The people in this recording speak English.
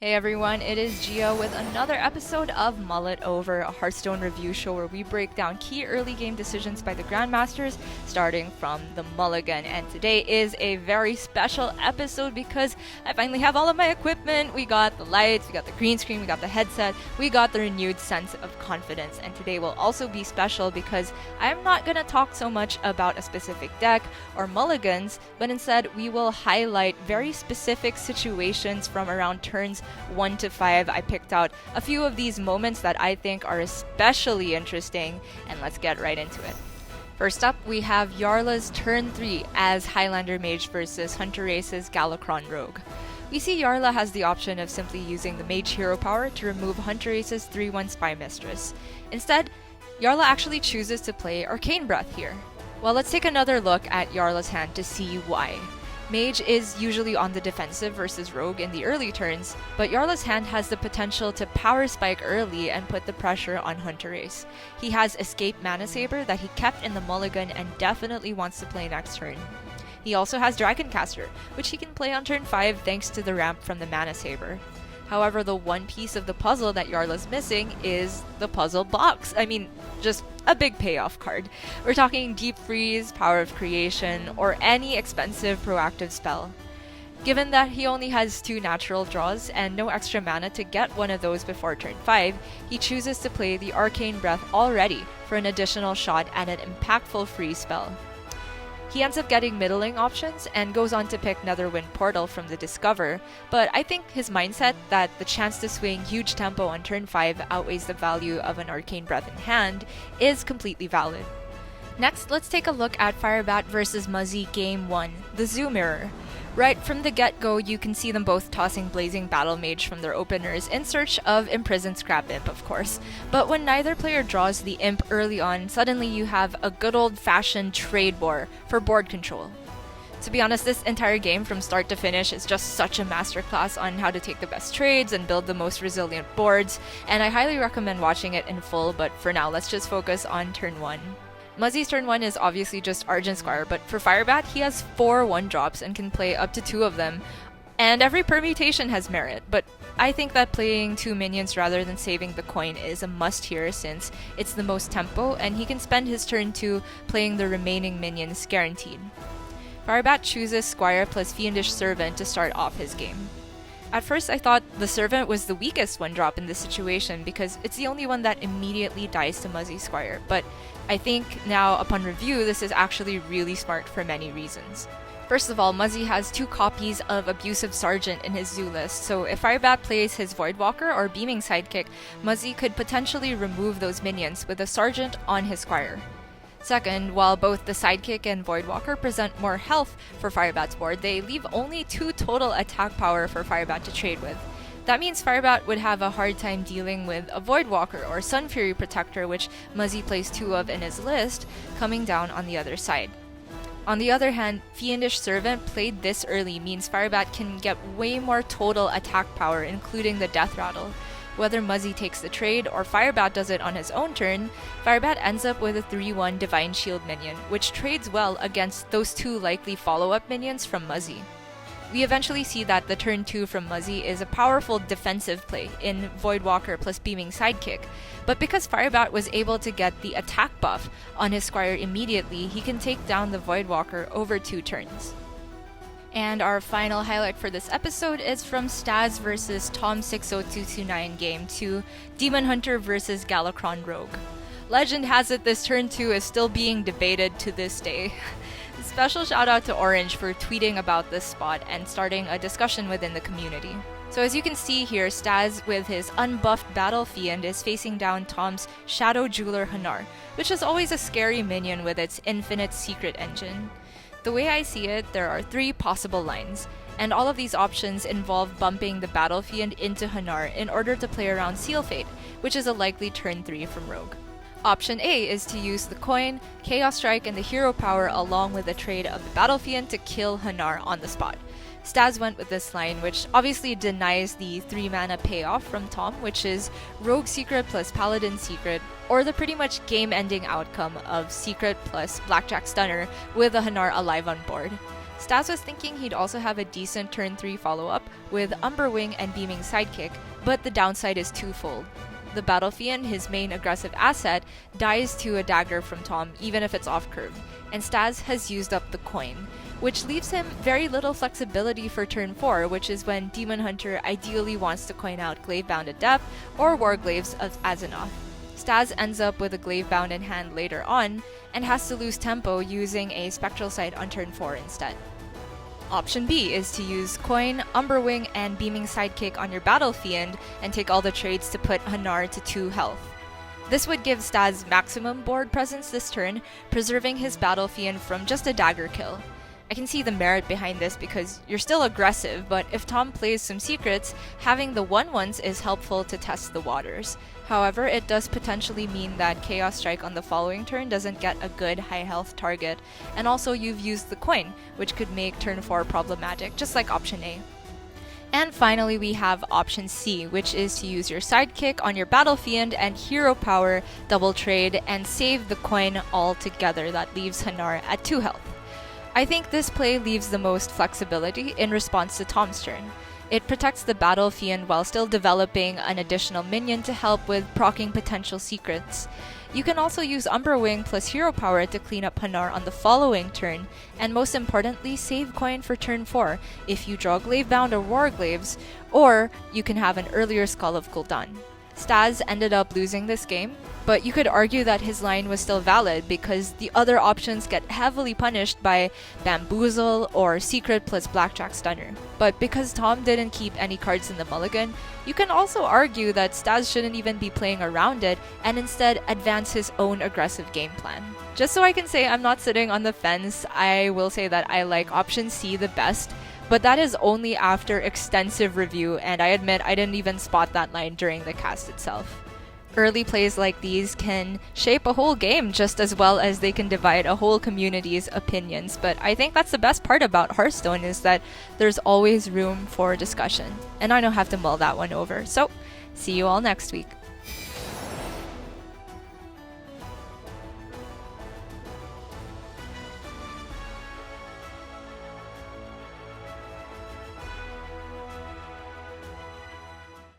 Hey everyone, it is Gio with another episode of Mull It Over, a Hearthstone review show where we break down key early game decisions by the Grandmasters, starting from the mulligan. And today is a very special episode because I finally have all of my equipment. We got the lights, we got the green screen, we got the headset, we got the renewed sense of confidence. And today will also be special because I'm not going to talk so much about a specific deck or mulligans, but instead we will highlight very specific situations from around turns 1 to 5. I picked out a few of these moments that I think are especially interesting, and let's get right into it. First up, we have Jarla's turn 3 as Highlander Mage versus Hunter Ace's Galakrond Rogue. We see Jarla has the option of simply using the Mage hero power to remove Hunter Ace's 3/1 Spy Mistress. Instead, Jarla actually chooses to play Arcane Breath here. Well, let's take another look at Jarla's hand to see why. Mage is usually on the defensive versus Rogue in the early turns, but Jarla's hand has the potential to power spike early and put the pressure on Hunter Ace. He has Escape Mana Saber that he kept in the mulligan and definitely wants to play next turn. He also has Dragoncaster, which he can play on turn 5 thanks to the ramp from the Mana Saber. However, the one piece of the puzzle that Jarla's missing is the puzzle box. Just a big payoff card. We're talking Deep Freeze, Power of Creation, or any expensive proactive spell. Given that he only has 2 natural draws and no extra mana to get one of those before turn 5, he chooses to play the Arcane Breath already for an additional shot and an impactful free spell. He ends up getting middling options and goes on to pick Netherwind Portal from the Discover, but I think his mindset that the chance to swing huge tempo on turn 5 outweighs the value of an Arcane Breath in hand is completely valid. Next, let's take a look at Firebat versus Muzzy Game 1, the Zoo Mirror. Right from the get-go, you can see them both tossing Blazing Battle Mage from their openers in search of Imprisoned Scrap Imp, of course. But when neither player draws the Imp early on, suddenly you have a good old-fashioned trade war for board control. To be honest, this entire game from start to finish is just such a masterclass on how to take the best trades and build the most resilient boards, and I highly recommend watching it in full, but for now, let's just focus on turn 1. Muzzy's turn 1 is obviously just Argent Squire, but for Firebat, he has 4 1-drops and can play up to 2 of them. And every permutation has merit, but I think that playing 2 minions rather than saving the coin is a must here since it's the most tempo, and he can spend his turn 2 playing the remaining minions guaranteed. Firebat chooses Squire plus Fiendish Servant to start off his game. At first, I thought the Servant was the weakest 1-drop in this situation because it's the only one that immediately dies to Muzzy Squire, but I think now, upon review, this is actually really smart for many reasons. First of all, Muzzy has 2 copies of Abusive Sergeant in his zoo list, so if Firebat plays his Voidwalker or Beaming Sidekick, Muzzy could potentially remove those minions with a Sergeant on his Squire. Second, while both the Sidekick and Voidwalker present more health for Firebat's board, they leave only 2 total attack power for Firebat to trade with. That means Firebat would have a hard time dealing with a Voidwalker or Sun Fury Protector, which Muzzy plays 2 of in his list, coming down on the other side. On the other hand, Fiendish Servant played this early means Firebat can get way more total attack power, including the Death Rattle. Whether Muzzy takes the trade or Firebat does it on his own turn, Firebat ends up with a 3/1 Divine Shield minion, which trades well against those 2 likely follow-up minions from Muzzy. We eventually see that the turn 2 from Muzzy is a powerful defensive play in Voidwalker plus Beaming Sidekick, but because Firebat was able to get the attack buff on his Squire immediately, he can take down the Voidwalker over 2 turns. And our final highlight for this episode is from Staz vs Tom60229 Game 2, Demon Hunter vs Galakrond Rogue. Legend has it this turn 2 is still being debated to this day. Special shout out to Orange for tweeting about this spot and starting a discussion within the community. So as you can see here, Staz with his unbuffed Battle Fiend is facing down Tom's Shadow Jeweler Hanar, which is always a scary minion with its infinite secret engine. The way I see it, there are 3 possible lines, and all of these options involve bumping the Battle Fiend into Hanar in order to play around Seal Fate, which is a likely turn 3 from Rogue. Option A is to use the coin, Chaos Strike, and the hero power along with a trade of the Battle Fiend to kill Hanar on the spot. Staz went with this line, which obviously denies the 3-mana payoff from Tom, which is Rogue Secret plus Paladin Secret, or the pretty much game-ending outcome of Secret plus Blackjack Stunner with a Hanar alive on board. Stas was thinking he'd also have a decent turn 3 follow-up with Umberwing and Beaming Sidekick, but the downside is twofold. The Battle Fiend, his main aggressive asset, dies to a dagger from Tom even if it's off curve, and Stas has used up the coin, which leaves him very little flexibility for turn 4, which is when Demon Hunter ideally wants to coin out Glavebound Adept or Warglaves as enough. Stas ends up with a Glavebound in hand later on, and has to lose tempo using a Spectral Sight on turn 4 instead. Option B is to use Coin, Umberwing, and Beaming Sidekick on your Battle Fiend and take all the trades to put Hanar to 2 health. This would give Stas maximum board presence this turn, preserving his Battle Fiend from just a dagger kill. I can see the merit behind this because you're still aggressive, but if Tom plays some secrets, having the 1/1s is helpful to test the waters. However, it does potentially mean that Chaos Strike on the following turn doesn't get a good high health target, and also you've used the coin, which could make turn 4 problematic, just like option A. And finally, we have option C, which is to use your Sidekick on your Battle Fiend and Hero Power double trade and save the coin altogether. That leaves Hanar at 2 health. I think this play leaves the most flexibility in response to Tom's turn. It protects the Battle Fiend while still developing an additional minion to help with proccing potential secrets. You can also use Umberwing plus Hero Power to clean up Hanar on the following turn, and most importantly, save coin for turn 4 if you draw Glavebound or Warglaves, or you can have an earlier Skull of Gul'dan. Stas ended up losing this game, but you could argue that his line was still valid because the other options get heavily punished by Bamboozle or Secret plus Blackjack Stunner. But because Tom didn't keep any cards in the mulligan, you can also argue that Stas shouldn't even be playing around it and instead advance his own aggressive game plan. Just so I can say I'm not sitting on the fence, I will say that I like option C the best, but that is only after extensive review, and I admit I didn't even spot that line during the cast itself. Early plays like these can shape a whole game just as well as they can divide a whole community's opinions, but I think that's the best part about Hearthstone is that there's always room for discussion, and I don't have to mull that one over. So, see you all next week.